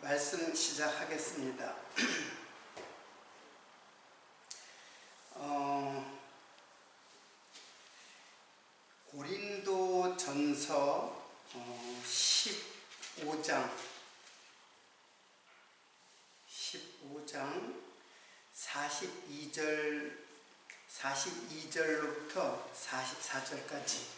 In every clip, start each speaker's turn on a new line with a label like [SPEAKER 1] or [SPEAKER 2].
[SPEAKER 1] 말씀 시작하겠습니다. 고린도전서 15장 42절로부터 44절까지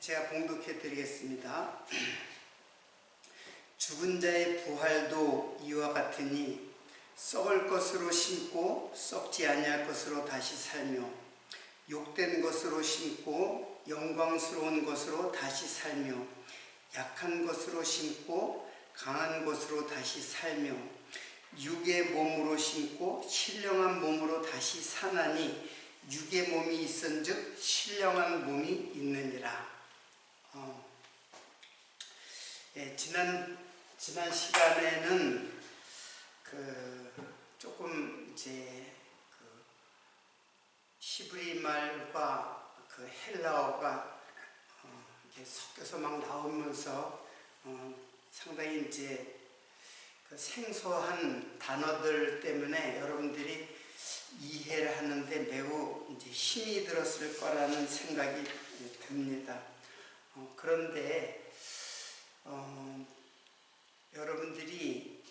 [SPEAKER 1] 제가 봉독해 드리겠습니다. 죽은 자의 부활도 이와 같으니 썩을 것으로 심고 썩지 아니할 것으로 다시 살며 욕된 것으로 심고 영광스러운 것으로 다시 살며 약한 것으로 심고 강한 것으로 다시 살며 육의 몸으로 심고 신령한 몸으로 다시 사나니 육의 몸이 있은즉 신령한 몸이 있느니라. 지난 시간에는 조금 이제 히브리 말과 헬라어가 섞여서 막 나오면서 상당히 이제 생소한 단어들 때문에 여러분들이 이해를 하는데 매우 이제 힘이 들었을 거라는 생각이 듭니다. 그런데 여러분들이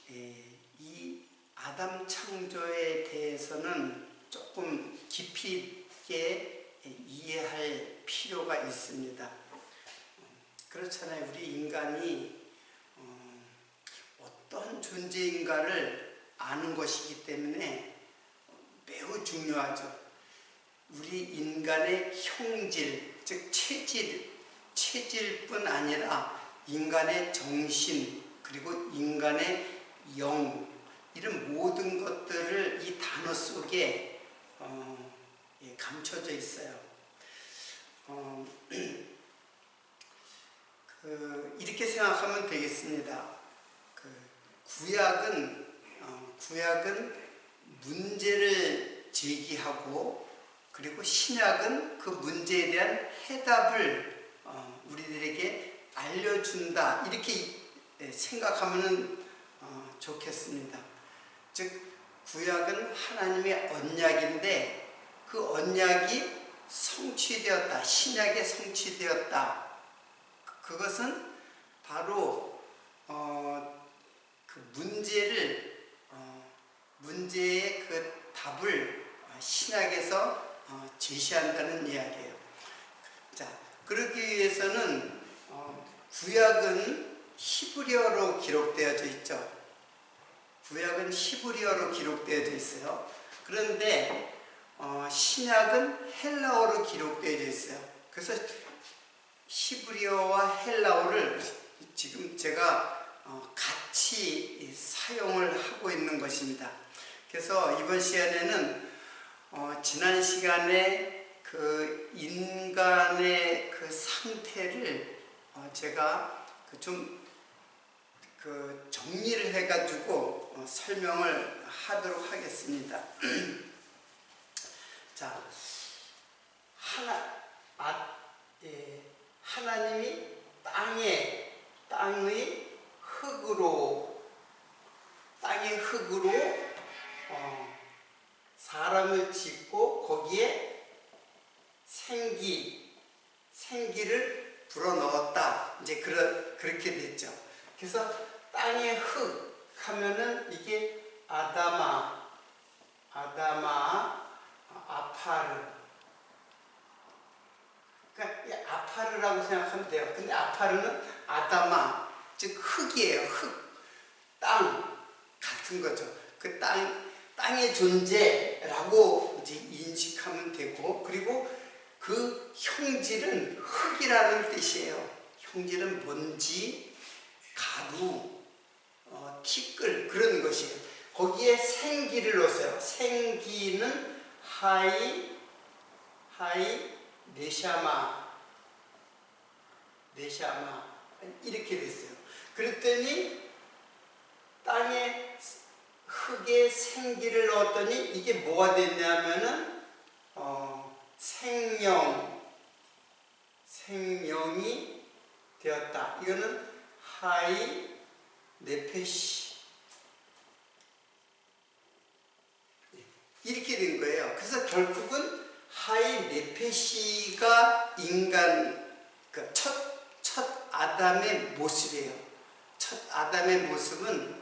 [SPEAKER 1] 이 아담 창조에 대해서는 조금 깊이 있게 이해할 필요가 있습니다. 그렇잖아요. 우리 인간이 어떤 존재인가를 아는 것이기 때문에 매우 중요하죠. 우리 인간의 형질, 즉 체질뿐 아니라 인간의 정신, 그리고 인간의 영, 이런 모든 것들을 이 단어 속에 감춰져 있어요. 이렇게 생각하면 되겠습니다. 구약은 문제를 제기하고, 그리고 신약은 그 문제에 대한 해답을 우리들에게 알려준다, 이렇게 생각하면 좋겠습니다. 즉 구약은 하나님의 언약인데 그 언약이 성취되었다, 신약에 성취되었다. 그것은 바로 그 문제의 그 답을 신약에서 제시한다는 이야기예요. 자, 그러기 위해서는 구약은 히브리어로 기록되어져 있죠. 구약은 히브리어로 기록되어져 있어요. 그런데 신약은 헬라어로 기록되어져 있어요. 그래서 히브리어와 헬라어를 지금 제가 같이 사용을 하고 있는 것입니다. 그래서 이번 시간에는 지난 시간에 그 인간의 그 상태를 제가 좀 정리를 해가지고 설명을 하도록 하겠습니다. 자, 하나님이 땅의 흙으로 사람을 짓고 거기에 생기를 불어넣었다. 이제 그렇게 됐죠. 그래서 땅의 흙 하면은 이게 아담아, 아파르. 그러니까 아파르라고 생각하면 돼요. 근데 아파르는 아담아, 즉 흙이에요. 흙, 땅 같은 거죠. 그 땅의 존재라고 이제 인식하면 되고, 그리고 그 형질은 흙이라는 뜻이에요. 형질은 먼지, 가루, 티끌, 그런 것이에요. 거기에 생기를 넣었어요. 생기는 하이 네샤마 이렇게 됐어요. 그랬더니 땅에 흙에 생기를 넣었더니 이게 뭐가 됐냐면은 생명이 되었다. 이거는 하이 네페시 이렇게 된 거예요. 그래서 결국은 하이 네페시가 인간 첫 아담의 모습이에요. 첫 아담의 모습은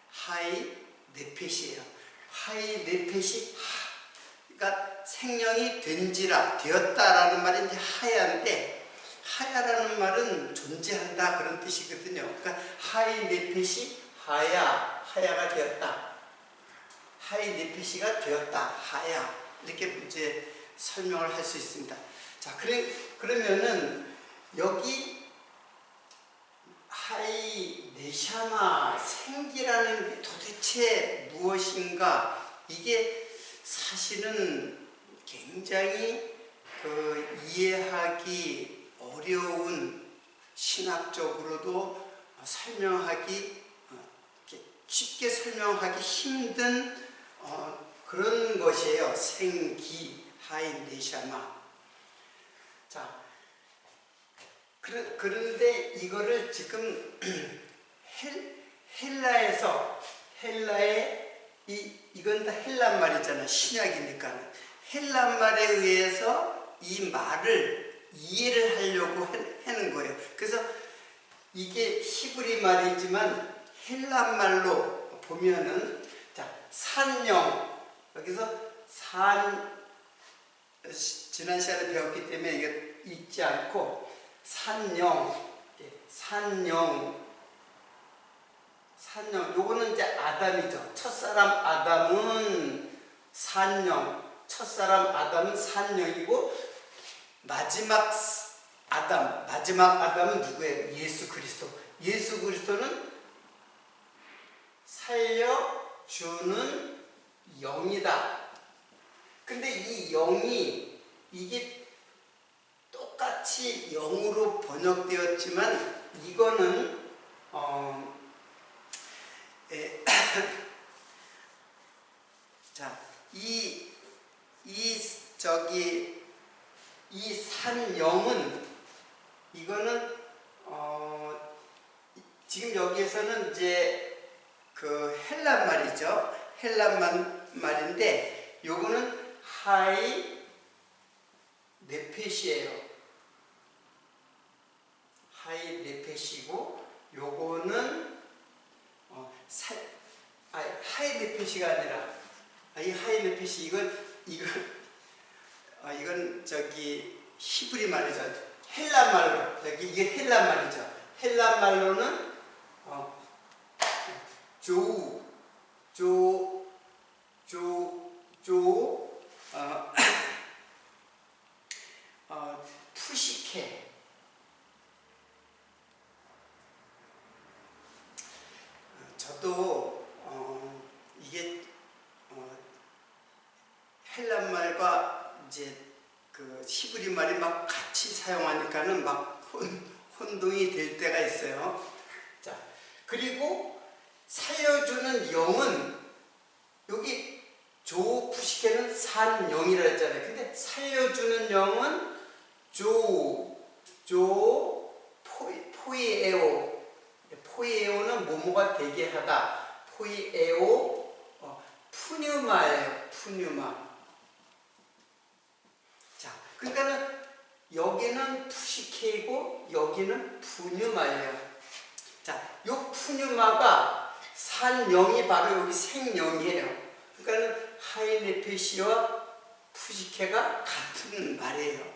[SPEAKER 1] 하이 네페시예요. 하이 네페시 그러니까 생명이 된지라 되었다라는 말이 이제 하야인데 하야라는 말은 존재한다 그런 뜻이거든요. 그러니까 하이 네페시 하야가 되었다. 하이 네페시가 되었다. 하야 이렇게 이제 설명을 할 수 있습니다. 자, 그러면은 여기 하이 네샤마 생기라는 게 도대체 무엇인가? 이게 사실은 굉장히 이해하기 어려운 신학적으로도 설명하기 쉽게 설명하기 힘든 그런 것이에요. 생기 하이 네샤마. 자, 그런데 이거를 지금 헬라의 이건 다 헬란 말이잖아. 신약이니까. 헬란 말에 의해서 이 말을 이해를 하려고 하는 거예요. 그래서 이게 히브리 말이지만 헬란 말로 보면은 자, 산영 여기서 지난 시간에 배웠기 때문에 이게 잊지 않고 산영 요거는 이제 아담이죠. 첫사람 아담은 산영, 첫사람 아담은 산영이고 마지막 아담은 누구예요? 예수 그리스도. 예수 그리스도는 살려주는 영이다. 근데 이 영이 이게 똑같이 영으로 번역되었지만 이거는 자, 이 산영은 이거는 지금 여기에서는 이제 그 헬란 말이죠. 헬란 말인데 요거는 하이 네페시예요. 하이 네페시고 요거는 하이 네페시가 아니라 이 하이 네페시 이건 저기 히브리 말이죠. 헬란 말로 여기 이게 헬란 말이죠. 헬란 말로는 푸시케 저도 이게 헬란 말과 이제 그 히브리 말이 막 같이 사용하니까는 막 혼동이 될 때가 있어요. 자, 그리고 살려주는 영은 여기 푸시케는 산영이라 했잖아요. 근데 살려주는 영은 포이에오는 뭐뭐가 되게 하다. 포이에오 푸뉴마예요. 푸뉴마. 자, 그러니까는 여기는 푸시케이고 여기는 푸뉴마예요. 자, 요 푸뉴마가 산영이 바로 여기 생영이에요. 그러니까는 하이네페시와 푸시케가 같은 말이에요.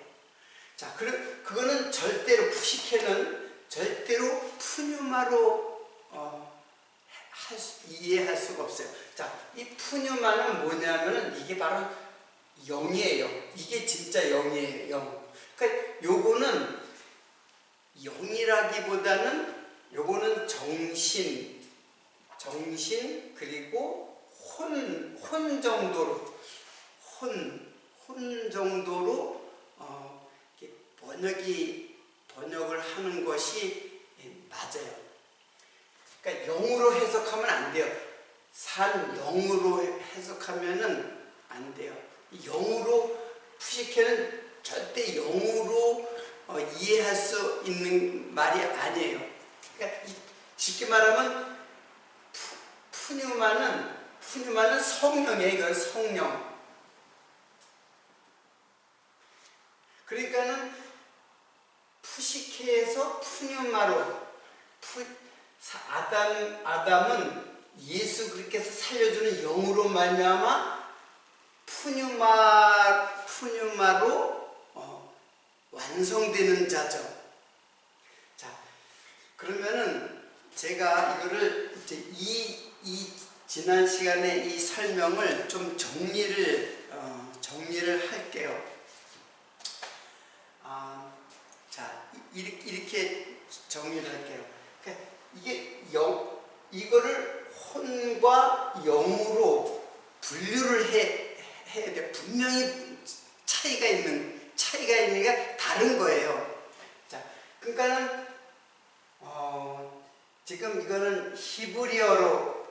[SPEAKER 1] 자, 그거는 절대로 푸시케는 절대로 푸뉴마로 이해할 수가 없어요. 자, 이 푸뉴마는 뭐냐면은 이게 바로 영이에요. 이게 진짜 영이에요. 영. 그러니까 요거는 영이라기보다는 요거는 정신 그리고 혼 정도로 번역을 하는 것이 맞아요. 그러니까 영으로 해석하면 안 돼요. 산영으로 해석하면은 안 돼요. 영으로 푸시케는 절대 영으로 이해할 수 있는 말이 아니에요. 그러니까 쉽게 말하면 푸뉴마는 성령이에요. 이건 성령. 그러니까는 푸시케에서 푸뉴마로 아담은 예수 그리스도께서 살려주는 영으로 말미암아 푸뉴마로 완성되는 자죠. 자, 그러면은 제가 이거를 이제 이 지난 시간에 이 설명을 좀 정리를 할게요. 자, 이렇게 정리를 할게요. 그러니까 이거를 혼과 영으로 분류를 해야 돼. 분명히 차이가 있으니까 다른 거예요. 자, 그러니까는 지금 이거는 히브리어로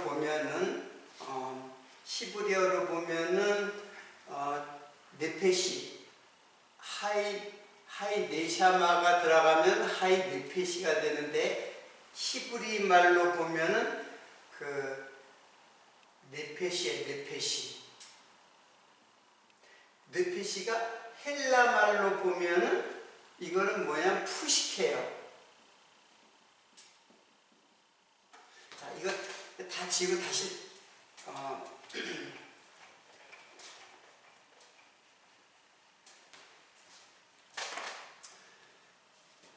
[SPEAKER 1] 보면은 네페시 하이 네샤마가 들어가면 하이 네페시가 되는데, 히브리 말로 보면은 그 네페시에 네페시가 헬라 말로 보면은 이거는 뭐냐, 푸시케요. 자, 이거 다 지우고 다시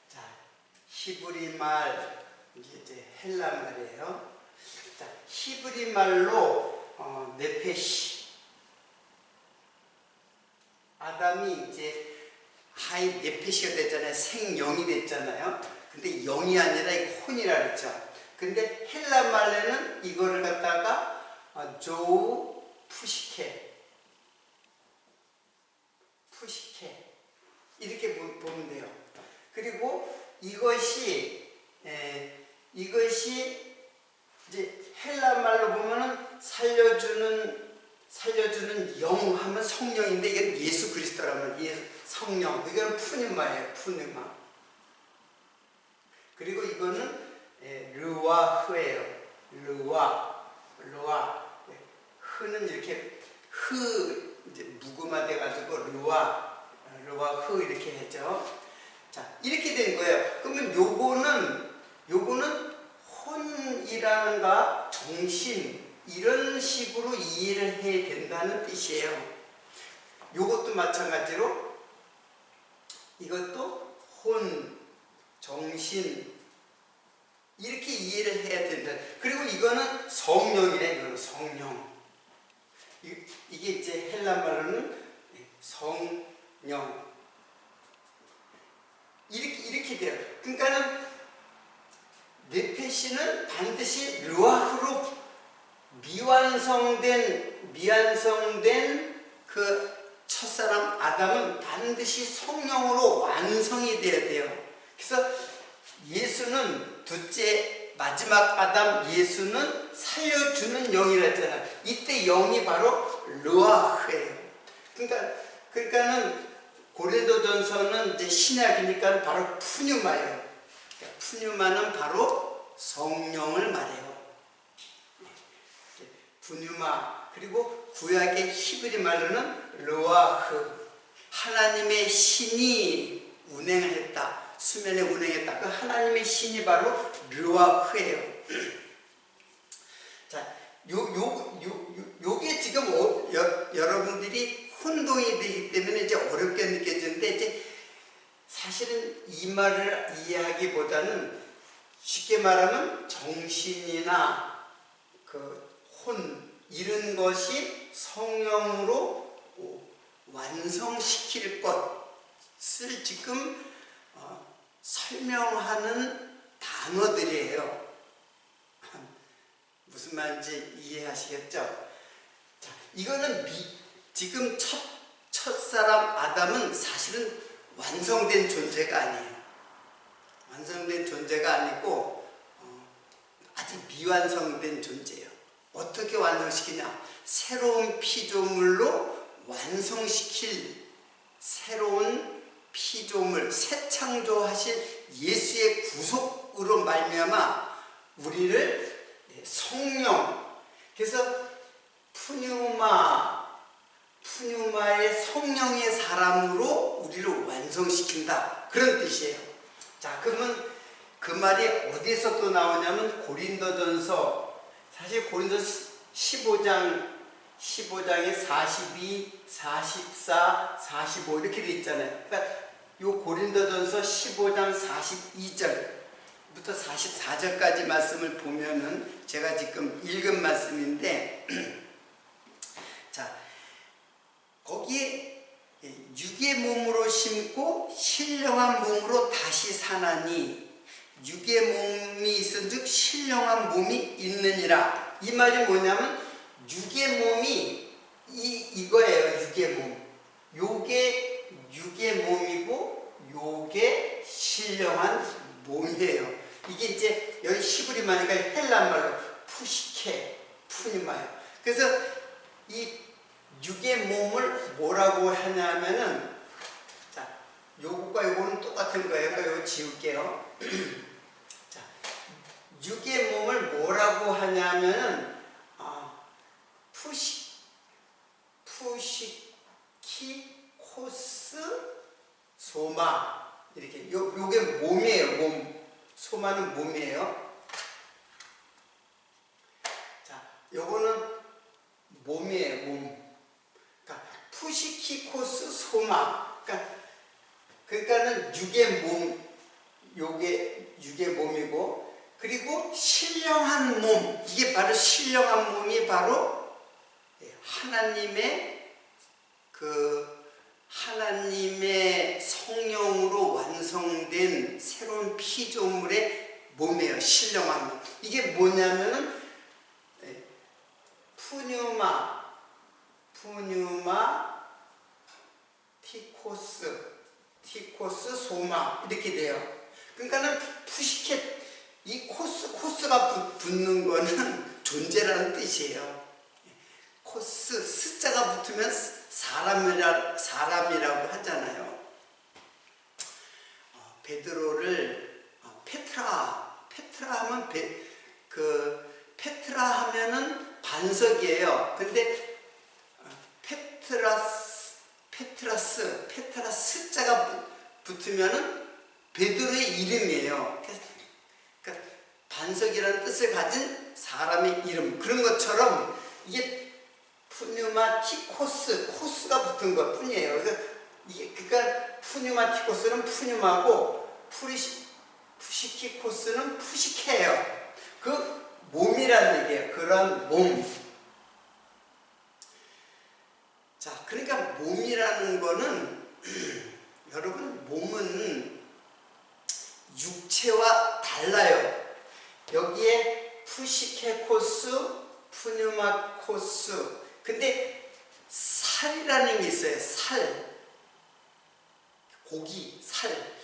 [SPEAKER 1] 자, 히브리 말 이제 헬라 말이에요. 자, 히브리 말로 네페시. 아담이 이제 하이 네페시가 됐잖아요. 생영이 됐잖아요. 근데 영이 아니라 이거 혼이라 그랬죠. 근데 헬라 말에는 이거를 갖다가 조우 푸시케 이렇게 보면 돼요. 그리고 이것이 이제 헬라 말로 보면은 살려주는 영 하면 성령인데, 이건 예수 그리스도라면 성령, 이건 푸뉴마예요. 푸뉴마. 그리고 이거는 르와흐예요. 르와. 흐는 이렇게 이제 무금화 돼가지고 르와흐 이렇게 했죠. 자, 이렇게 된 거예요. 그러면 요거는 혼이라는가 정신, 이런 식으로 이해를 해야 된다는 뜻이에요. 요것도 마찬가지로 이것도 혼, 정신, 이렇게 이해를 해야 된다. 그리고 이거는 성령이래. 이거는 성령. 이게 이제 헬라 말로는 성령. 이렇게 돼요. 그러니까는 네페시는 반드시 르와흐로 미완성된 그 첫사람 아담은 반드시 성령으로 완성이 되어야 돼요. 그래서 예수는 둘째 마지막 아담 예수는 살려주는 영이라 했잖아요. 이때 영이 바로 르와흐예요. 그러니까는 고린도전서는 이제 신약이니까 바로 푸뉴마예요. 그러니까 푸뉴마는 바로 성령을 말해요. 푸뉴마. 그리고 구약의 히브리 말로는 르와흐. 하나님의 신이 운행을 했다. 수면에 운행했다. 그 하나님의 신이 바로 르와흐예요. 자, 요게 지금 여러분들이 혼동이 되기 때문에 이제 어렵게 느껴지는데, 이제 사실은 이 말을 이해하기보다는 쉽게 말하면 정신이나 그 혼, 이런 것이 성령으로 완성시킬 것을 지금 설명하는 단어들이에요. 무슨 말인지 이해하시겠죠? 자, 이거는 지금 첫사람 아담은 사실은 완성된 존재가 아니에요. 완성된 존재가 아니고 아직 미완성된 존재예요. 어떻게 완성시키냐? 새로운 피조물로 완성시킬 새로운 피조물 새 창조하실 예수의 구속으로 말미암아 우리를 성령, 그래서 푸뉴마의 성령의 사람으로 우리를 완성시킨다, 그런 뜻이에요. 자, 그러면 그 말이 어디에서 또 나오냐면 고린도전서, 사실 고린도서 15장에 42, 44, 45 이렇게 돼 있잖아요. 그러니까 요 고린도전서 15장 42절부터 44절까지 말씀을 보면은 제가 지금 읽은 말씀인데 자, 거기에 육의 몸으로 심고 신령한 몸으로 다시 사나니 육의 몸이 있은즉 신령한 몸이 있느니라. 이 말이 뭐냐면 육의 몸이 이거예요. 육의 몸. 요게 육의 몸이고 요게 신령한 몸이에요. 이게 이제 여기 히브리말이니까 헬란 말로 푸시케, 푸니마요. 그래서 이 육의 몸을 뭐라고 하냐면은, 자, 요거과 요거는 똑같은 거예요. 그러니까 요거 지울게요. 자, 육의 몸을 뭐라고 하냐면은 푸시키코스 소마, 이렇게 요게 몸이에요. 몸. 소마는 몸이에요. 자, 요거는 몸이에요. 몸. 그러니까 푸시키코스 소마. 그러니까는 육의 몸, 요게 육의 몸이고, 그리고 신령한 몸. 이게 바로 신령한 몸이 바로 하나님의 성령으로 완성된 새로운 피조물의 몸이에요. 신령한 몸. 이게 뭐냐면은 푸뉴마 티코스 소마 이렇게 돼요. 그러니까는 푸시켓, 이 코스가 붙는 거는 존재라는 뜻이에요. 코스, 스자가 붙으면 사람이라고 하잖아요. 베드로를 페트라 하면 페트라 하면은 반석이에요. 근데 페트라스 자가 붙으면은 베드로의 이름이에요. 그러니까 반석이라는 뜻을 가진 사람의 이름, 그런 것처럼 이게 푸뉴마티코스가 붙은 것 뿐이에요. 그러니까 푸뉴마티코스는 푸뉴마고 푸시키코스는 푸시케예요. 그 몸이라는 얘기예요. 그런 몸. 자, 그러니까 몸이라는 거는 여러분, 몸은 육체와 달라요. 여기에 푸시케코스, 푸뉴마코스. 근데 살이라는 게 있어요. 살. 고기, 살.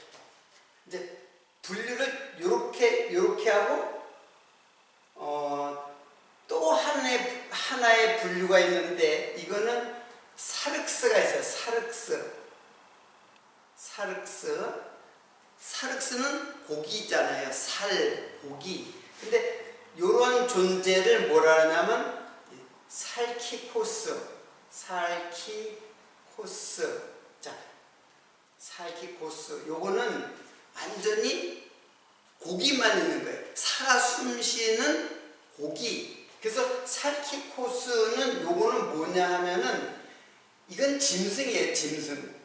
[SPEAKER 1] 이제 분류를 요렇게 하고 또 하나의 분류가 있는데, 이거는 사륵스가 있어요. 사륵스는 고기잖아요. 살, 고기. 근데 요런 존재를 뭐라 하냐면 살키코스. 자, 살키코스. 요거는 완전히 고기만 있는 거예요. 살아 숨쉬는 고기. 그래서 살키코스는 요거는 뭐냐 하면은, 이건 짐승이에요. 짐승.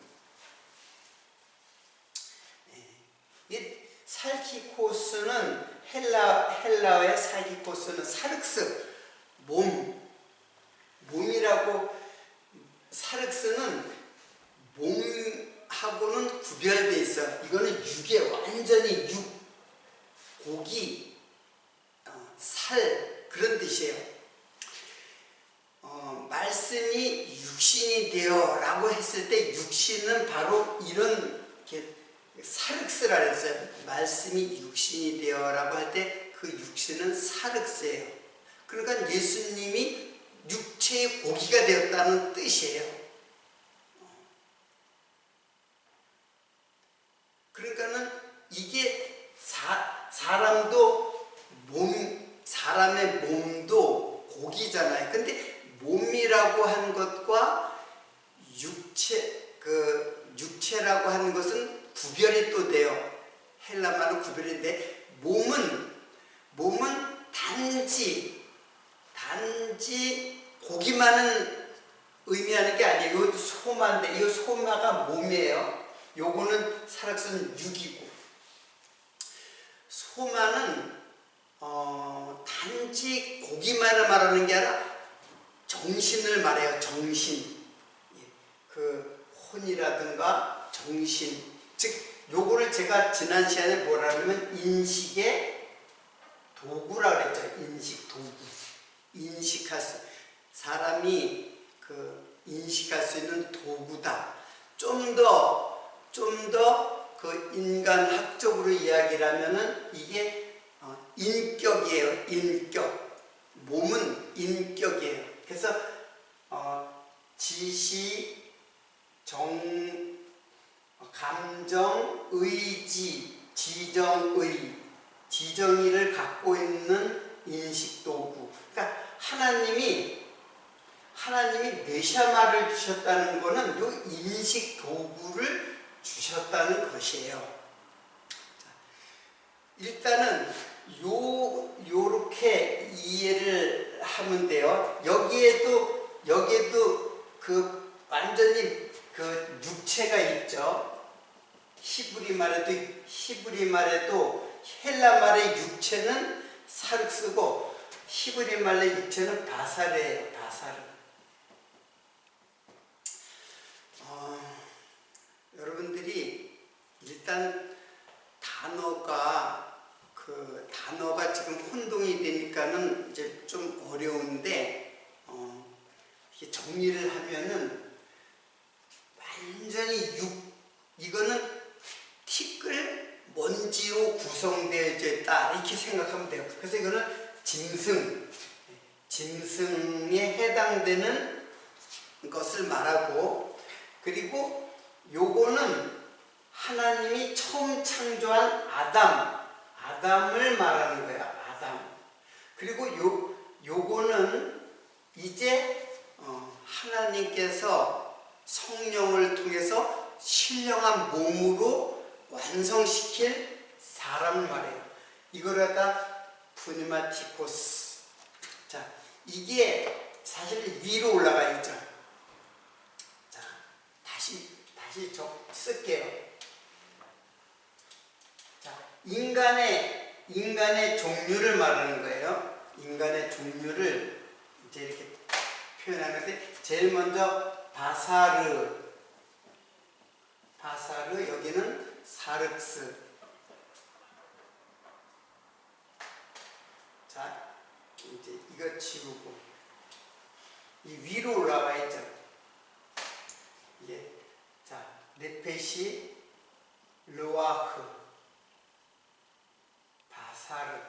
[SPEAKER 1] 이 살키코스는 헬라어의 살키코스는 사륵스, 몸이라고. 사륵스는 몸하고는 구별되어 있어요. 이거는 육이에요. 완전히 육, 고기, 살, 그런 뜻이에요. 말씀이 육신이 되어 라고 했을 때, 육신은 바로 이런 사륵스라 그랬어요. 말씀이 육신이 되어 라고 할 때 그 육신은 사륵스예요. 그러니까 예수님이 육체의 고기가 되었다는 뜻이에요. 사람의 몸도 고기잖아요. 근데 몸이라고 하는 것과 육체라고 하는 것은 구별이 또 돼요. 헬라말로 구별이 돼. 몸은 단지 고기만은 의미하는 게 아니에요. 이것도 소마인데, 이 소마가 몸이에요. 요거는 사락스는 육이고, 소마는 단지 고기만을 말하는 게 아니라 정신을 말해요. 정신. 그 혼이라든가 정신. 즉 요거를 제가 지난 시간에 뭐라 그러면 인식의 도구라 그랬죠. 인식 도구. 인식할 수, 사람이 인식할 수 있는 도구다. 좀 더 그 인간학적으로 이야기를 하면은 이게 인격이에요. 인격. 몸은 인격이에요. 그래서 지시, 감정, 의지, 지정의를 갖고 있는 인식도구. 그러니까 하나님이 네샤마를 주셨다는 것은 요 인식도구를 주셨다는 것이에요. 자, 일단은 요렇게 이해를 하면 돼요. 여기에도 완전히 육체가 있죠. 히브리 말에도 헬라 말의 육체는 사르스고 히브리 말의 육체는 바사르예요. 바사르. 여러분들이 일단 단어가 지금 혼동이 되니까는 이제 좀 어려운데 이렇게 정리를 하면은 완전히 이거는 티끌 먼지로 구성되어 있다 이렇게 생각하면 돼요. 그래서 이거는 짐승에 해당되는 것을 말하고, 그리고 요거는 하나님이 처음 창조한 아담을 말하는 거예요. 아담. 그리고 요거는 이제 하나님께서 성령을 통해서 신령한 몸으로 완성시킬 사람을 말해요. 이걸 갖다 푸니마티코스. 자, 이게 사실 위로 올라가 있죠. 자, 다시 좀 쓸게요. 자, 인간의 종류를 말하는 거예요. 인간의 종류를 이제 이렇게 표현하는데, 제일 먼저 바사르, 여기는 사륵스. 자, 이제 이거 지우고 이 위로 올라가 있죠. 이게 자, 네페시, 르와흐, 바사르.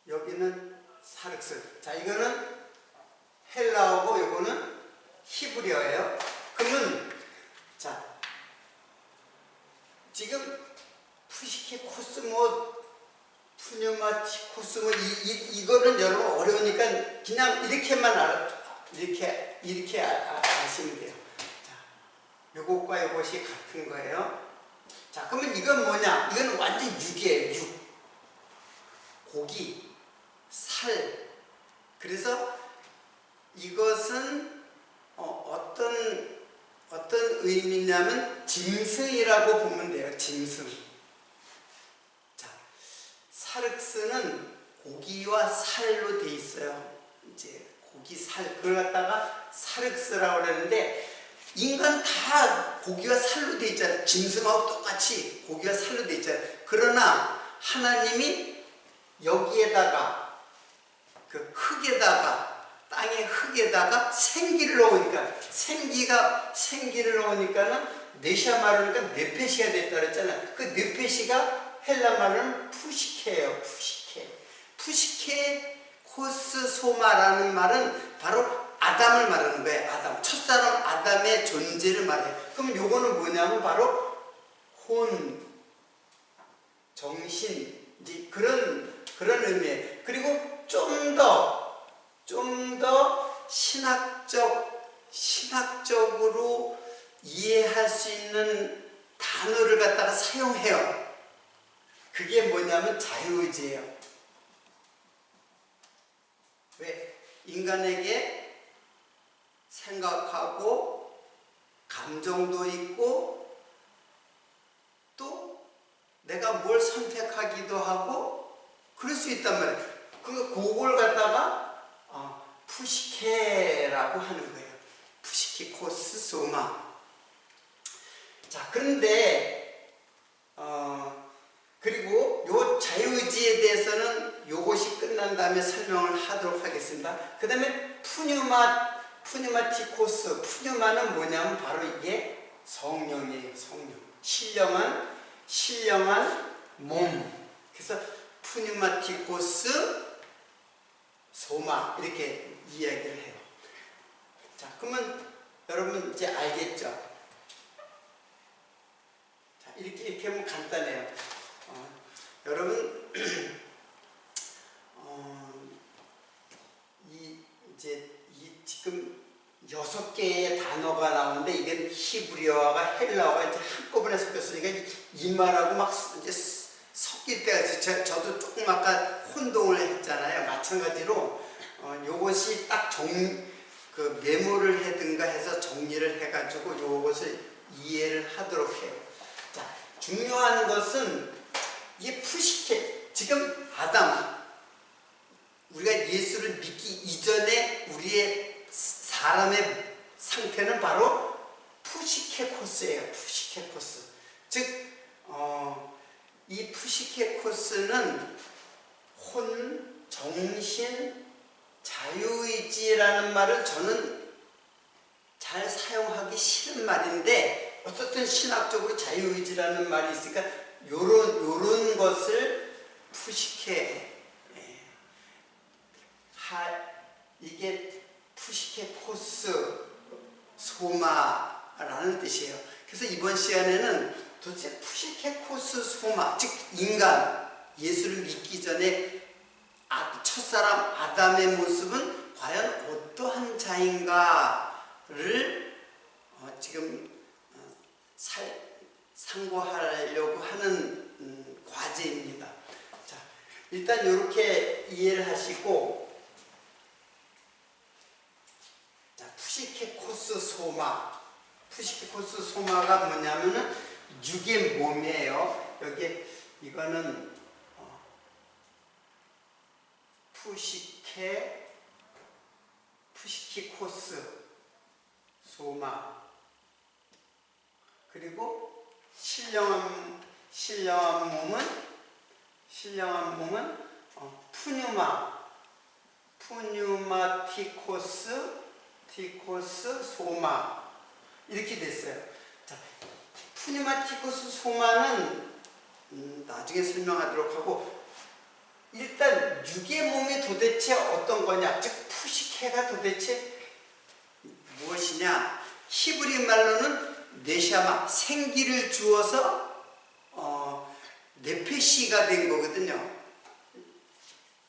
[SPEAKER 1] 여기는 사륵스. 자, 이거는 헬라어고 이거는 히브리어예요. 그러면 자, 지금 푸시키 코스모, 푸뉴마티코스모 이거는 여러분 어려우니까 그냥 이렇게만 이렇게 아시면 돼요. 자, 요것과 요것이 같은 거예요. 자, 그러면 이건 뭐냐? 이건 완전 육이에요. 육. 고기, 살. 그래서 이것은 어떤 의미냐면 짐승이라고 보면 돼요. 짐승. 자, 사륵스는 고기와 살로 돼 있어요. 이제 고기, 살. 그걸 갖다가 사륵스라고 그러는데, 인간 다 고기와 살로 돼 있잖아요. 짐승하고 똑같이 고기와 살로 돼 있잖아요. 그러나 하나님이 여기에다가 그 흙에다가, 땅의 흙에다가 생기를 넣으니까는 네샤마르니까 네페시가 됐다 그랬잖아요. 그 네페시가 헬라 말로는 푸시케예요. 푸시케 코스 소마라는 말은 바로 아담을 말하는 거예요. 아담. 첫사람 아담의 존재를 말해요. 그럼 요거는 뭐냐면 바로 혼, 정신, 이제 그런 의미예요. 그리고 좀 더 신학적으로 이해할 수 있는 단어를 갖다가 사용해요. 그게 뭐냐면 자유의지예요. 왜? 인간에게 생각하고 감정도 있고 또 내가 뭘 선택하기도 하고 그럴 수 있단 말이에요. 그걸 갖다가 푸시케라고 하는 거예요. 푸시케코스 소마. 자, 그런데 그리고 요 자유의지에 대해서는 요것이 끝난 다음에 설명을 하도록 하겠습니다. 그 다음에 푸뉴마티코스. 푸뉴마는 뭐냐면 바로 이게 성령이에요. 성령. 신령한 몸. 그래서 푸뉴마티코스 소마 이렇게 이야기를 해요. 자, 그러면 여러분 이제 알겠죠? 자, 이렇게 하면 간단해요. 여러분 지금 6개의 단어가 나오는데 이게 히브리어와 헬라어가 이제 한꺼번에 섞였으니까 이 말하고 막 이제 섞일 때가 있어요. 저도 조금 아까 혼동을 했잖아요. 마찬가지로 요것이 딱 그 메모를 해든가 해서 정리를 해가지고 요것을 이해를 하도록 해요. 자, 중요한 것은 이게 푸시케, 지금 우리가 예수를 믿기 이전에 우리의 사람의 상태는 바로 푸시케코스예요. 푸시케코스. 즉, 이 푸시케코스는 혼, 정신, 자유의지라는 말을 저는 잘 사용하기 싫은 말인데 어떻든 신학적으로 자유의지라는 말이 있으니까 요런 것을 푸시케 이게 푸시케코스 소마라는 뜻이에요. 그래서 이번 시간에는 도대체 푸시케코스 소마, 즉 인간, 예수를 믿기 전에 첫사람 아담의 모습은 과연 어떠한 자인가를 지금 상고하려고 하는 과제입니다. 자, 일단 이렇게 이해를 하시고, 자, 푸시케코스 소마가 뭐냐면은 육의 몸이에요. 여기 이거는 푸시키코스 소마, 그리고 신령한 몸은 푸뉴마티코스 소마 이렇게 됐어요. 자, 푸뉴마티코스 소마는 나중에 설명하도록 하고, 일단 육의 몸이 도대체 어떤 거냐, 즉 푸시케가 도대체 무엇이냐. 히브리 말로는 네샤마, 생기를 주어서 네페시가 된 거거든요.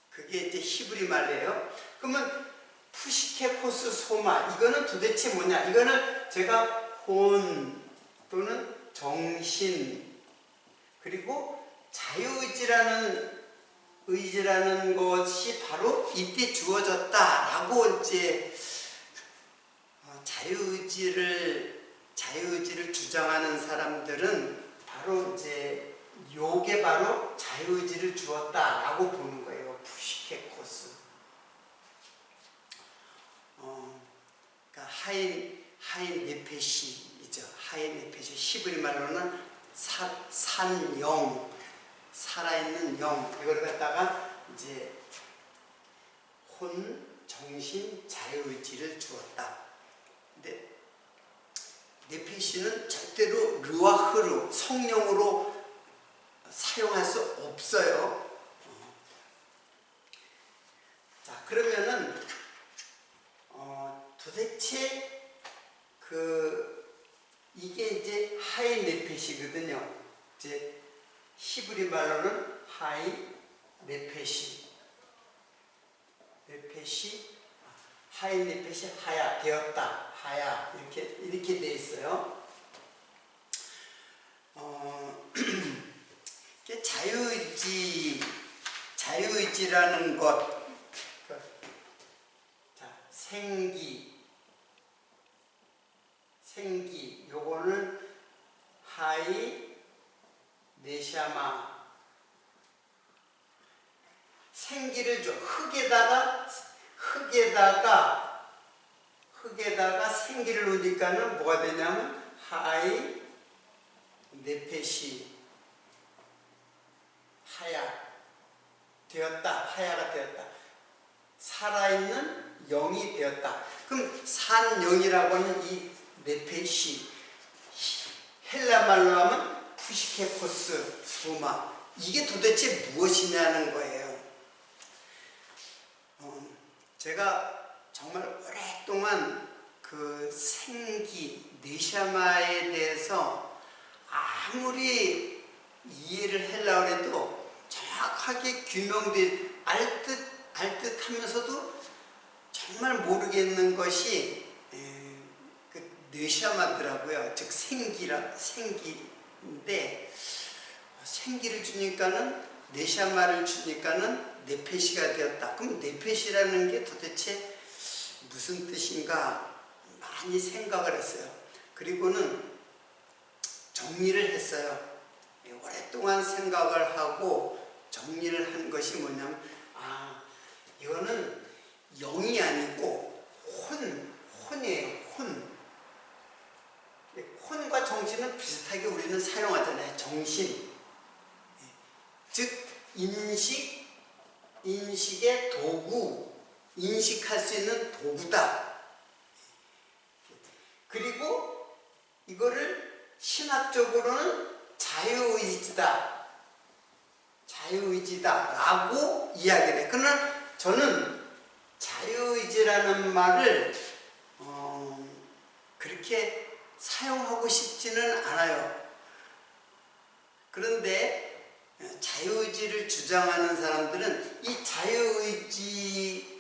[SPEAKER 1] 그게 이제 히브리 말이에요. 그러면 푸시케코스 소마, 이거는 도대체 뭐냐. 이거는 제가 혼 또는 정신, 그리고 자유의지라는 것이 바로 이때 주어졌다라고 이제 자유의지를 주장하는 사람들은 바로 이제 요게 바로 자유의지를 주었다라고 보는 거예요. 푸시케코스. 그러니까 하인 네페시이죠. 하인 네페시. 히브리 말로는 산영, 살아있는 영, 이걸 갖다가 이제 혼, 정신, 자유의지를 주었다. 근데 네페시는 절대로 르와흐로, 성령으로 사용할 수 없어요. 자, 그러면은 도대체 이게 이제 하이 네페시거든요. 이제 히브리 말로는 하이 네페시, 하이 네페시 하야 되었다, 하야 이렇게 돼 있어요. 자유의지라는 것, 자, 생기, 요거는 하이 네샤마, 생기를 줘. 흙에다가 생기를 넣으니까는 뭐가 되냐면 하이 네페시 하야 되었다, 하야가 되었다, 살아있는 영이 되었다. 그럼 산 영이라고 하는 이 네페시, 헬라 말로 하면 푸시케포스 소마, 이게 도대체 무엇이냐는 거예요. 제가 정말 오랫동안 그 생기, 네샤마에 대해서 아무리 이해를 하려고 해도 정확하게 알 듯 하면서도 정말 모르겠는 것이 그 네샤마더라고요. 즉 생기인데, 생기를 주니까는, 네샤마를 주니까는 네페시가 되었다. 그럼 네페시라는 게 도대체 무슨 뜻인가 많이 생각을 했어요. 그리고는 정리를 했어요. 오랫동안 생각을 하고 정리를 한 것이 뭐냐면, 이거는 영이 아니고 혼이에요. 혼과 정신은 비슷하게 우리는 사용하잖아요. 정신, 즉 인식의 도구, 인식할 수 있는 도구다. 그리고 이거를 신학적으로는 자유의지다라고 이야기를 해요. 그러나 저는 자유의지라는 말을 그렇게 사용하고 싶지는 않아요. 그런데 자유의지를 주장하는 사람들은 이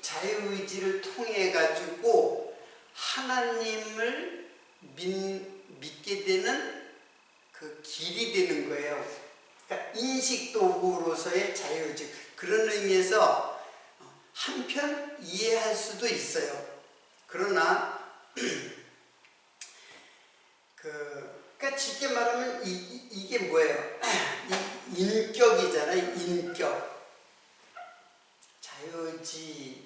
[SPEAKER 1] 자유의지를 통해 가지고 하나님을 믿게 되는 그 길이 되는 거예요. 그러니까 인식도구로서의 자유의지, 그런 의미에서 한편 이해할 수도 있어요. 그러나 그러니까 쉽게 말하면 이게 뭐예요? 인격이잖아요. 인격. 자유의지,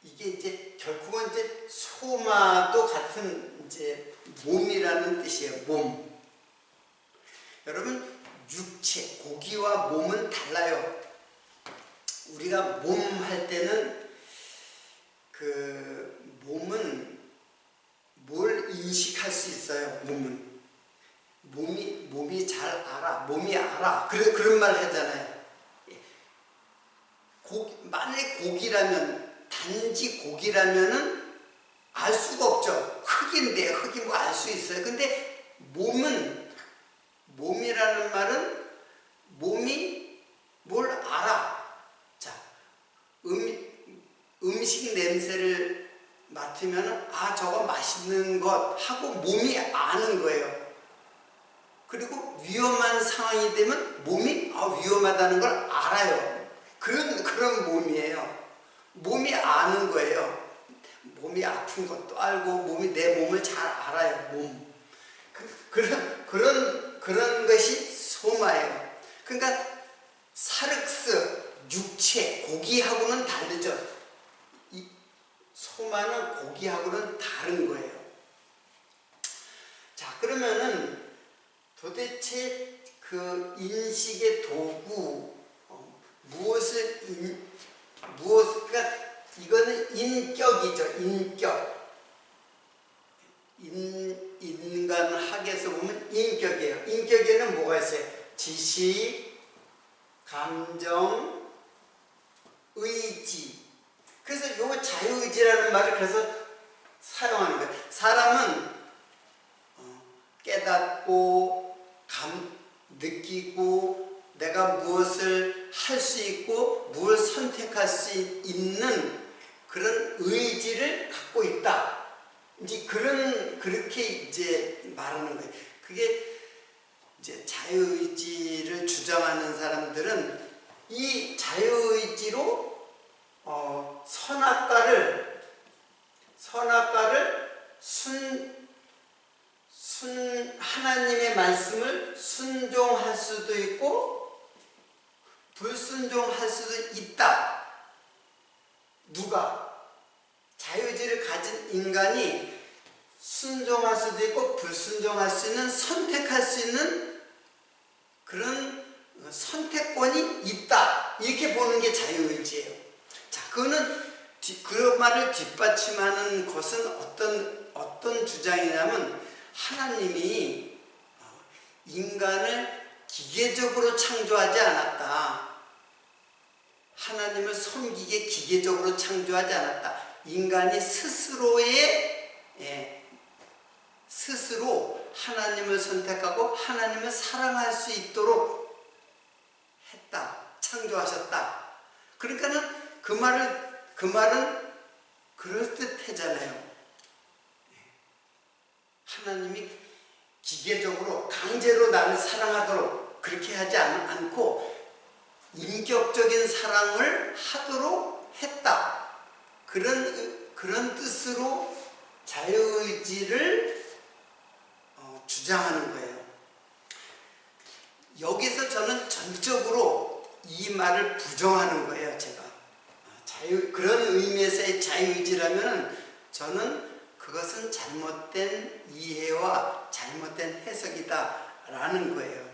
[SPEAKER 1] 이게 이제 결국은 이제 소마도 같은 이제 몸이라는 뜻이에요. 몸. 여러분, 육체, 고기와 몸은 달라요. 우리가 몸 할 때는 그 몸은 뭘 인식할 수 있어요. 몸이 잘 알아. 몸이 알아. 그런 말 하잖아요. 만약에 고기라면, 단지 고기라면은 알 수가 없죠. 흙인데 흙이 뭐 알 수 있어요. 근데 몸이라는 말은 몸이 뭘 알아. 자, 음식 냄새를 맡으면 저거 맛있는 것 하고 몸이 아는 거예요. 그리고 위험한 상황이 되면 몸이 위험하다는 걸 알아요. 그런 몸이에요. 몸이 아는 거예요. 몸이 아픈 것도 알고 내 몸을 잘 알아요. 몸. 그런 것이 소마예요. 그러니까 사륵스, 육체, 고기하고는 다르죠. 소마는 고기하고는 다른 거예요. 자, 그러면은 도대체 그 인식의 도구, 그러니까 이거는 인격이죠. 인간 학에서 보면 인격이에요. 인격에는 뭐가 있어요? 지식, 감정, 의지. 그래서 요 자유의지라는 말을 그래서 사용하는 거예요. 사람은 깨닫고 느끼고 내가 무엇을 할 수 있고 무엇을 선택할 수 있는 그런 의지를 갖고 있다. 이제 그렇게 이제 말하는 거예요. 그게 이제 자유의지를 주장하는 사람들은 이 자유의지로 선악과를 하나님의 말씀을 순종할 수도 있고 불순종할 수도 있다. 누가? 자유의지를 가진 인간이 순종할 수도 있고 불순종할 수 있는, 선택할 수 있는 그런 선택권이 있다. 이렇게 보는 게 자유의지예요. 자, 그거는 그 말을 뒷받침하는 것은 어떤 주장이냐면 하나님이 인간을 기계적으로 창조하지 않았다. 하나님을 섬기게 기계적으로 창조하지 않았다. 인간이 스스로 하나님을 선택하고 하나님을 사랑할 수 있도록 했다. 창조하셨다. 그러니까는 그 말은 그럴듯하잖아요. 하나님이 기계적으로 강제로 나를 사랑하도록 그렇게 하지 않고 인격적인 사랑을 하도록 했다. 그런 뜻으로 자유의지를 주장하는 거예요. 여기서 저는 전적으로 이 말을 부정하는 거예요. 제가 그런 의미에서의 자유의지라면 저는 그것은 잘못된 이해와 잘못된 해석이다 라는 거예요.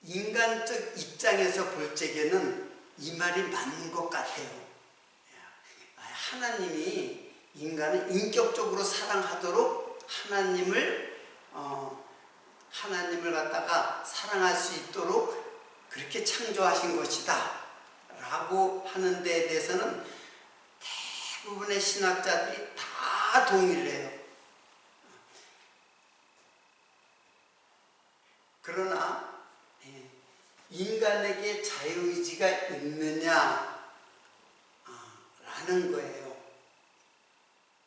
[SPEAKER 1] 인간적 입장에서 볼 적에는 이 말이 맞는 것 같아요. 하나님이 인간을 인격적으로 사랑하도록 하나님을 갖다가 사랑할 수 있도록 그렇게 창조하신 것이다 라고 하는 데에 대해서는 대부분의 신학자들이 다 동의를 해요. 그러나 인간에게 자유의지가 있느냐 라는 거예요.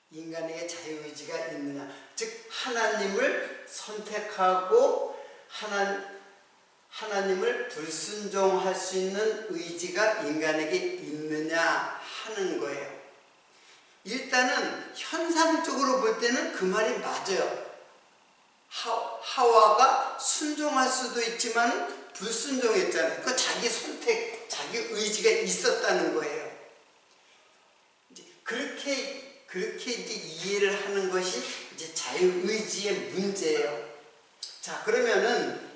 [SPEAKER 1] 인간에게 자유의지가 있느냐, 즉 하나님을 선택하고 하나님을 불순종할 수 있는 의지가 인간에게 있느냐 하는 거예요. 일단은 현상적으로 볼 때는 그 말이 맞아요. 하와가 순종할 수도 있지만 불순종했잖아요. 그 자기 선택, 자기 의지가 있었다는 거예요. 이제 그렇게 이제 이해를 하는 것이 이제 자유의지의 문제예요. 자, 그러면은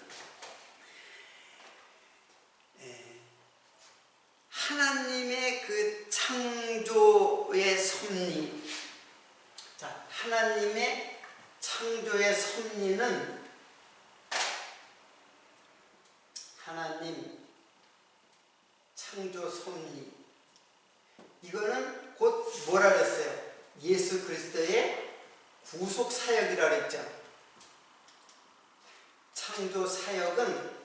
[SPEAKER 1] 하나님의 그 창조의 섭리, 자, 하나님의 창조의 섭리는 하나님 창조 섭리, 이거는 곧 뭐라 그랬어요? 예수 그리스도의 구속 사역이라 그랬죠. 창조 사역은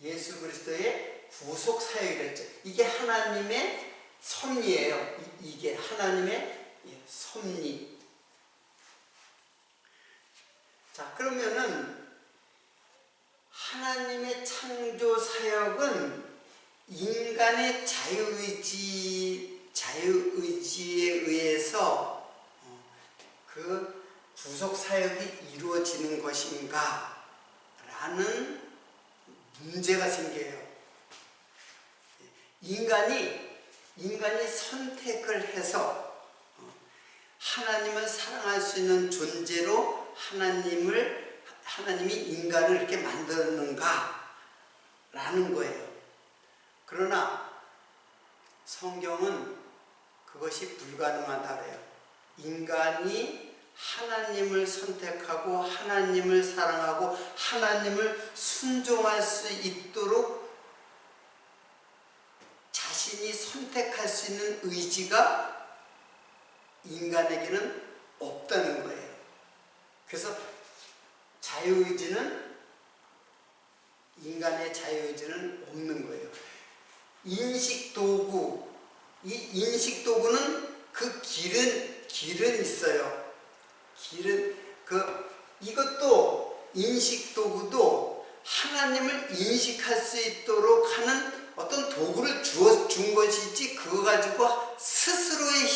[SPEAKER 1] 예수 그리스도의 구속 사역이라 했죠. 이게 하나님의 섭리예요. 이게 하나님의 섭리. 자, 그러면은 하나님의 창조 사역은 인간의 자유의지에 의해서 그 구속 사역이 이루어지는 것인가 라는 문제가 생겨요. 인간이 선택을 해서 하나님을 사랑할 수 있는 존재로 하나님이 인간을 이렇게 만들었는가 라는 거예요. 그러나 성경은 그것이 불가능하다 그래요. 인간이 하나님을 선택하고 하나님을 사랑하고 하나님을 순종할 수 있도록 자신이 선택할 수 있는 의지가 인간에게는 없다는 거예요. 그래서 자유의지는, 인간의 자유의지는 없는 거예요. 인식도구, 이 인식도구는 그 길은 있어요. 이것도, 인식도구도 하나님을 인식할 수 있도록 하는 어떤 도구를 준 것이지, 그거 가지고 스스로의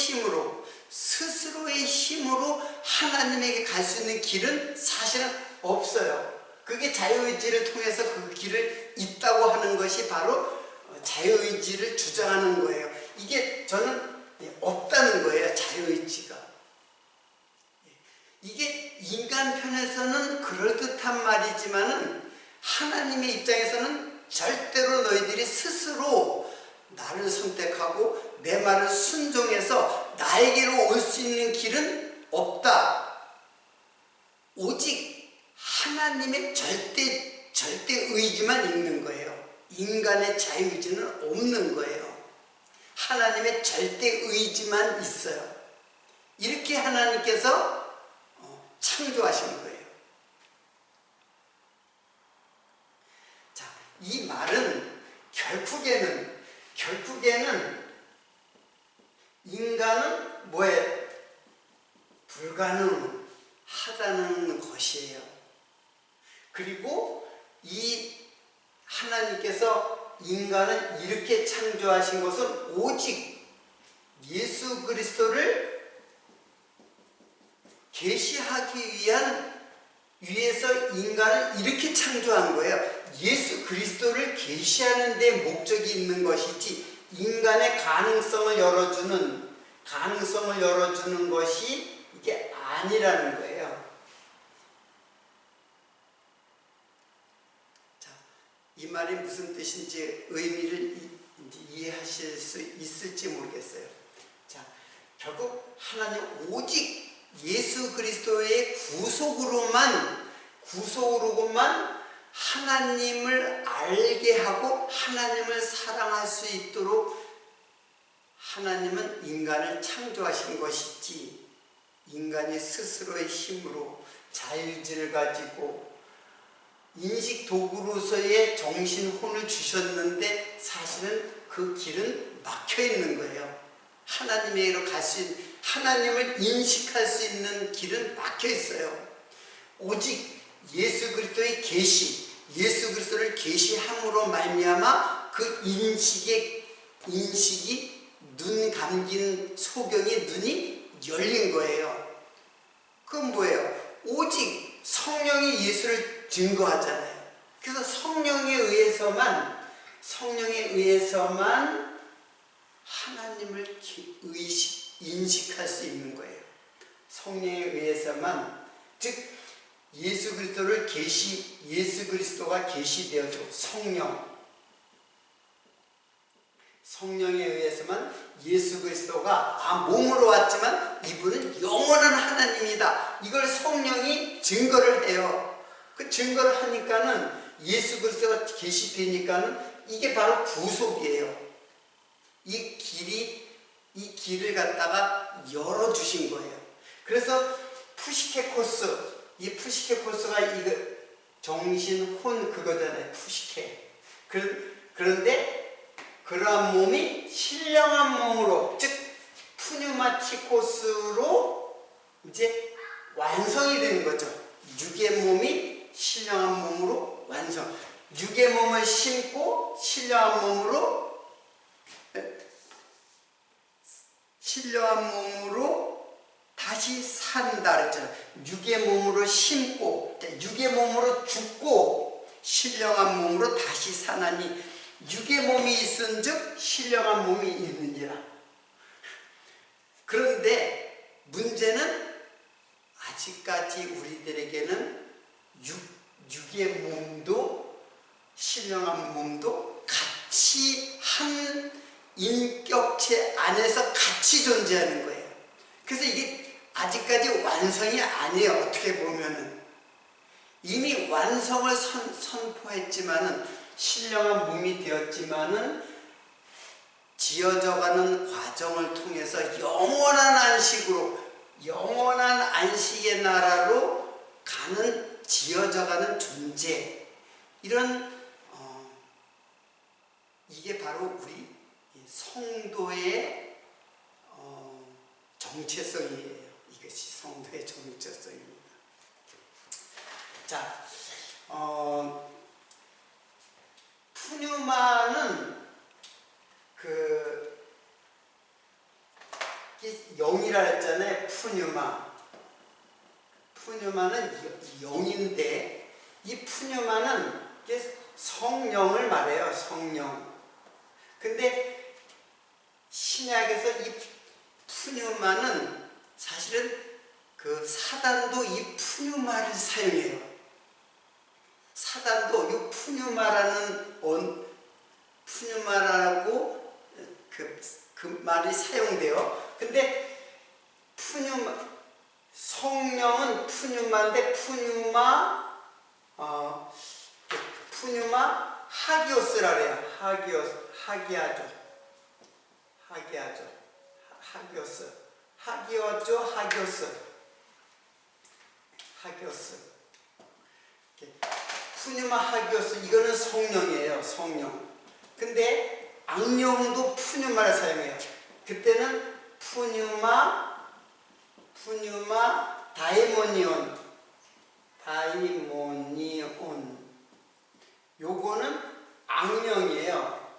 [SPEAKER 1] 힘으로 하나님에게 갈 수 있는 길은 사실은 없어요. 그게 자유의지를 통해서 그 길을 있다고 하는 것이 바로 자유의지를 주장하는 거예요. 이게 저는 없다는 거예요, 자유의지가. 이게 인간 편에서는 그럴듯한 말이지만은 하나님의 입장에서는 절대로 너희들이 스스로 나를 선택하고 내 말을 순종해서 나에게로 올 수 있는 길은 없다. 오직 하나님의 절대 의지만 있는 거예요. 인간의 자유의지는 없는 거예요. 하나님의 절대 의지만 있어요. 이렇게 하나님께서 창조하신 거예요. 자, 이 말은 결국에는 인간은 뭐에 불가능하다는 것이에요. 그리고 이 하나님께서 인간을 이렇게 창조하신 것은 오직 예수 그리스도를 계시하기 위해서 인간을 이렇게 창조한 거예요. 예수 그리스도를 계시하는 데 목적이 있는 것이지, 인간의 가능성을 열어주는 것이 이게 아니라는 거예요. 자, 이 말이 무슨 뜻인지 의미를 이해하실 수 있을지 모르겠어요. 자, 결국 하나님 오직 예수 그리스도의 구속으로만 하나님을 알게 하고 하나님을 사랑할 수 있도록 하나님은 인간을 창조하신 것이지, 인간이 스스로의 힘으로 자유의지를 가지고 인식 도구로서의 정신혼을 주셨는데 사실은 그 길은 막혀 있는 거예요. 하나님에게로 갈 수 있는, 하나님을 인식할 수 있는 길은 막혀 있어요. 오직 예수 그리스도의 계시, 예수 그리스도를 계시함으로 말미암아 그 인식이 눈 감긴 소경의 눈이 열린 거예요. 그건 뭐예요? 오직 성령이 예수를 증거하잖아요. 그래서 성령에 의해서만 하나님을 인식할 수 있는 거예요. 성령에 의해서만, 즉 예수 그리스도가 계시되어져 성령에 의해서만 예수 그리스도가 몸으로 왔지만 이분은 영원한 하나님이다. 이걸 성령이 증거를 해요. 그 증거를 하니까는 예수 그리스도가 계시되니까는 이게 바로 구속이에요. 이 길을 갖다가 열어주신 거예요. 그래서 이 푸시케코스가 이거 정신혼 그거잖아요. 푸시케. 그런데 그러한 몸이 신령한 몸으로, 즉 푸뉴마티코스로 이제 완성이 되는 거죠. 육의 몸이 신령한 몸으로 완성. 육의 몸을 심고 신령한 몸으로 다시 산다 그랬잖아요. 육의 몸으로 심고, 육의 몸으로 죽고 신령한 몸으로 다시 사나니 육의 몸이 있은즉 신령한 몸이 있느니라. 그런데 문제는 아직까지 우리들에게는 육의 몸도 신령한 몸도 같이 한 인격체 안에서 같이 존재하는 거예요. 그래서 이게 아직까지 완성이 아니에요. 어떻게 보면은 이미 완성을 선포했지만은 신령한 몸이 되었지만은 지어져가는 과정을 통해서 영원한 안식으로, 영원한 안식의 나라로 가는, 지어져가는 존재, 이런 이게 바로 우리 성도의 정체성이에요. 이것이 성도의 정체성입니다. 자, 푸뉴마는 영이라 했잖아요. 푸뉴마는 영인데, 이 푸뉴마는 성령을 말해요. 성령. 근데 신약에서 이 푸뉴마는 사실은 사단도 이 푸뉴마를 사용해요. 사단도 이 푸뉴마라고 그 말이 사용돼요. 근데 성령은 푸뉴마인데, 푸뉴마 하기오스라 그래요. 하기오스. 푸뉴마 하기오스, 이거는 성령이에요. 성령. 근데 악령도 푸뉴마를 사용해요. 그때는 푸뉴마 다이모니온. 요거는 악령이에요.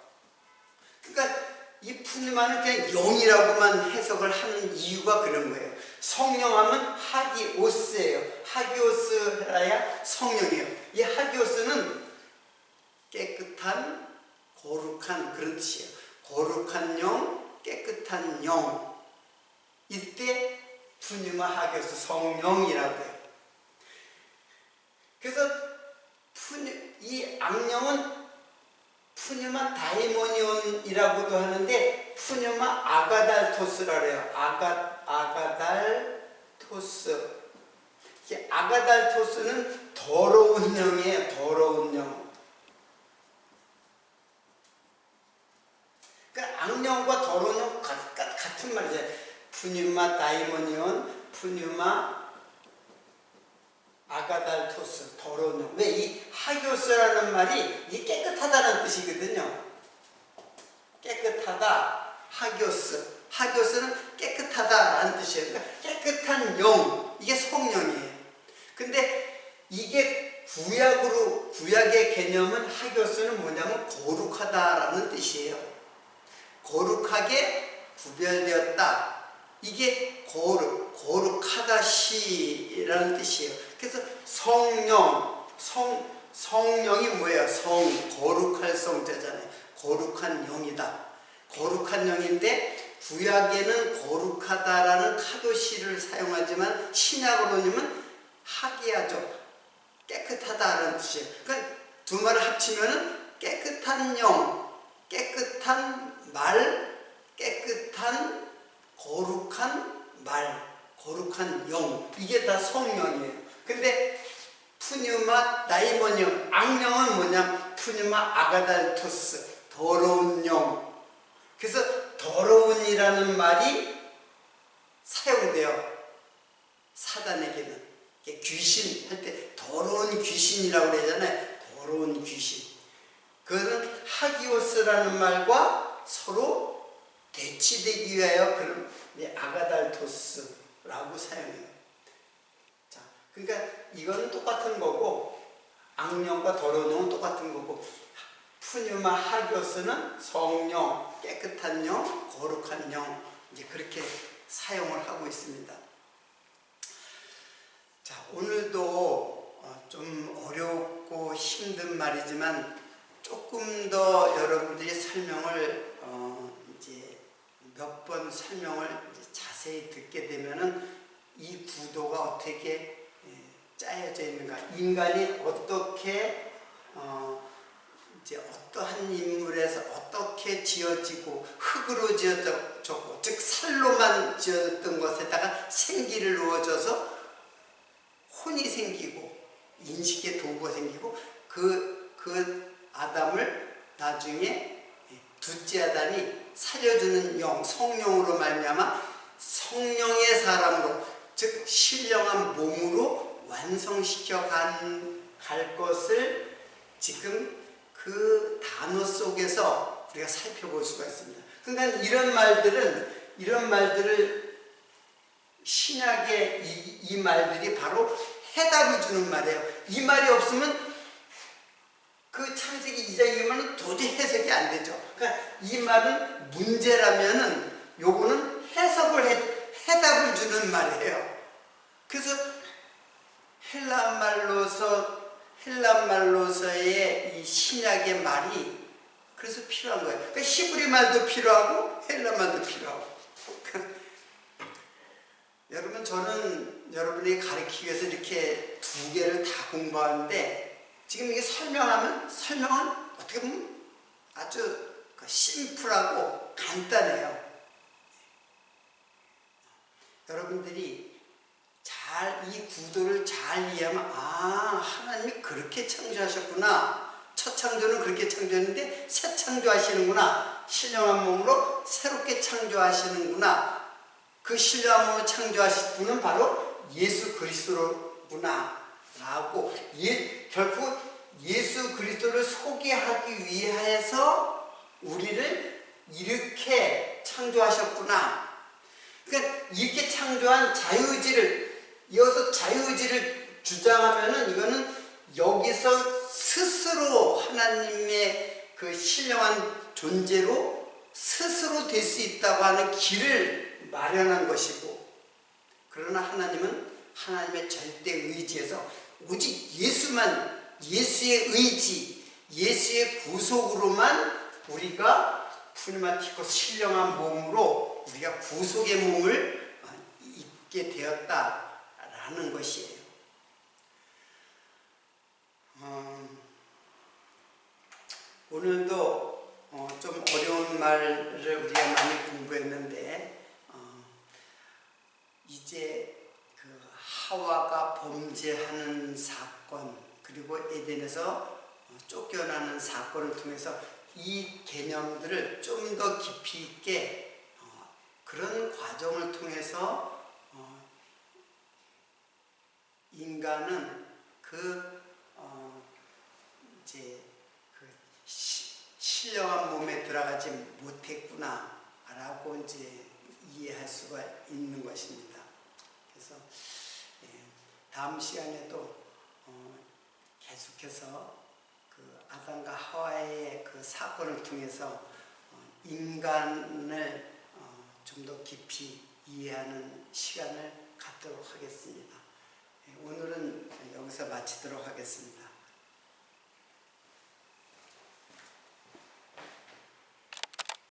[SPEAKER 1] 그러니까 이 푸뉴마는 그냥 영이라고만 해석을 하는 이유가 그런 거예요. 성령하면 하기오스예요. 하기오스라야 성령이에요. 이 하기오스는 깨끗한, 거룩한, 그런 뜻이에요. 거룩한 영, 깨끗한 영. 이때 푸뉴마 하기오스, 성령이라고 해요. 그래서 이 악령은 푸뉴마 다이모니온이라고도 하는데, 푸뉴마 아가달토스라 그래요. 아가달토스. 아가달토스는 더러운 영이에요. 더러운 영. 그러니까 악령과 더러운 영 같은 말이죠. 푸뉴마 다이모니온, 푸뉴마 아가달토스, 더러운 영. 왜? 이 하기오스라는 말이 이 깨끗하다는 뜻이거든요. 깨끗하다, 하기오스는 깨끗하다라는 뜻이에요. 그러니까 깨끗한 영, 이게 성령이에요. 근데 이게 구약의 개념은, 하기오스는 뭐냐면 거룩하다라는 뜻이에요. 거룩하게 구별되었다. 이게 거룩하다시라는 뜻이에요. 그래서 성령이 뭐예요? 거룩할 성자잖아요. 거룩한 영이다. 거룩한 영인데, 구약에는 거룩하다라는 카도시를 사용하지만 신약으로는 하기야죠. 깨끗하다라는 뜻이에요. 그러니까 두 말을 합치면은 깨끗한 영, 깨끗한 말, 깨끗한 거룩한 말, 거룩한 영, 이게 다 성령이에요. 근데 푸뉴마 다이모니온, 악령은 뭐냐? 푸뉴마 아가달토스, 더러운 영. 그래서 더러운이라는 말이 사용돼요. 사단에게는. 귀신 할 때 더러운 귀신이라고 그러잖아요. 더러운 귀신. 그것은 하기오스라는 말과 서로 대치되기 위하여 그런 아가달토스라고 사용해요. 자, 그러니까 이거는 똑같은 거고, 악령과 더러운 영은 똑같은 거고, 푸뉴마 하기오스는 성령, 깨끗한 영, 거룩한 영, 이제 그렇게 사용을 하고 있습니다. 자, 오늘도 좀 어렵고 힘든 말이지만 조금 더 여러분들이 설명을 이제 몇 번 설명을 이제 자세히 듣게 되면은 이 구도가 어떻게 짜여져 있는가, 인간이 어떻게 이제 어떠한 인물에서 어떻게 지어지고 흙으로 지어졌고, 즉 살로만 지었던 것에다가 생기를 넣어줘서 혼이 생기고 인식의 도구가 생기고, 그 아담을 나중에 둘째 아담이 살려주는 영, 성령으로 말미암아 성령의 사람으로, 즉 신령한 몸으로 완성시켜 갈 것을 지금 그 단어 속에서 우리가 살펴볼 수가 있습니다. 그러니까 이런 말들을 신약의 이 말들이 바로 해답을 주는 말이에요. 이 말이 없으면 그 창세기 2장 이말은 도저히 해석이 안 되죠. 그러니까 이 말은 문제라면은 요거는 해답을 주는 말이에요. 그래서 헬라 말로서의 이 신약의 말이 그래서 필요한 거예요. 그러니까 히브리 말도 필요하고 헬라 말도 필요하고. 여러분, 저는 여러분에게 가르치기 위해서 이렇게 두 개를 다 공부하는데, 지금 이게 설명은 어떻게 보면 아주 심플하고 간단해요. 여러분들이 이 구도를 잘 이해하면, 하나님이 그렇게 창조하셨구나. 첫 창조는 그렇게 창조했는데 새 창조하시는구나. 신령한 몸으로 새롭게 창조하시는구나. 그 신령한 몸으로 창조하신 분은 바로 예수 그리스도구나 라고, 결국 예수 그리스도를 소개하기 위해서 우리를 이렇게 창조하셨구나. 그러니까 이렇게 창조한 이어서 자유의지를 주장하면은, 이거는 여기서 스스로 하나님의 그 신령한 존재로 스스로 될 수 있다고 하는 길을 마련한 것이고, 그러나 하나님은 하나님의 절대 의지에서 오직 예수의 의지, 예수의 구속으로만 우리가 푸니마티코 신령한 몸으로 우리가 구속의 몸을 입게 되었다라는 것이에요. 오늘도 좀 어려운 말을 우리가 많이 공부했는데, 이제 그 하와가 범죄하는 사건, 그리고 에덴에서 쫓겨나는 사건을 통해서 이 개념들을 좀 더 깊이 있게 그런 과정을 통해서 인간은 이제 신령한 몸에 들어가지 못했구나 라고 이제 이해할 수가 있는 것입니다. 그래서 다음 시간에도 계속해서 그 아담과 하와의 그 사건을 통해서 인간을 좀 더 깊이 이해하는 시간을 갖도록 하겠습니다. 오늘은 여기서 마치도록 하겠습니다.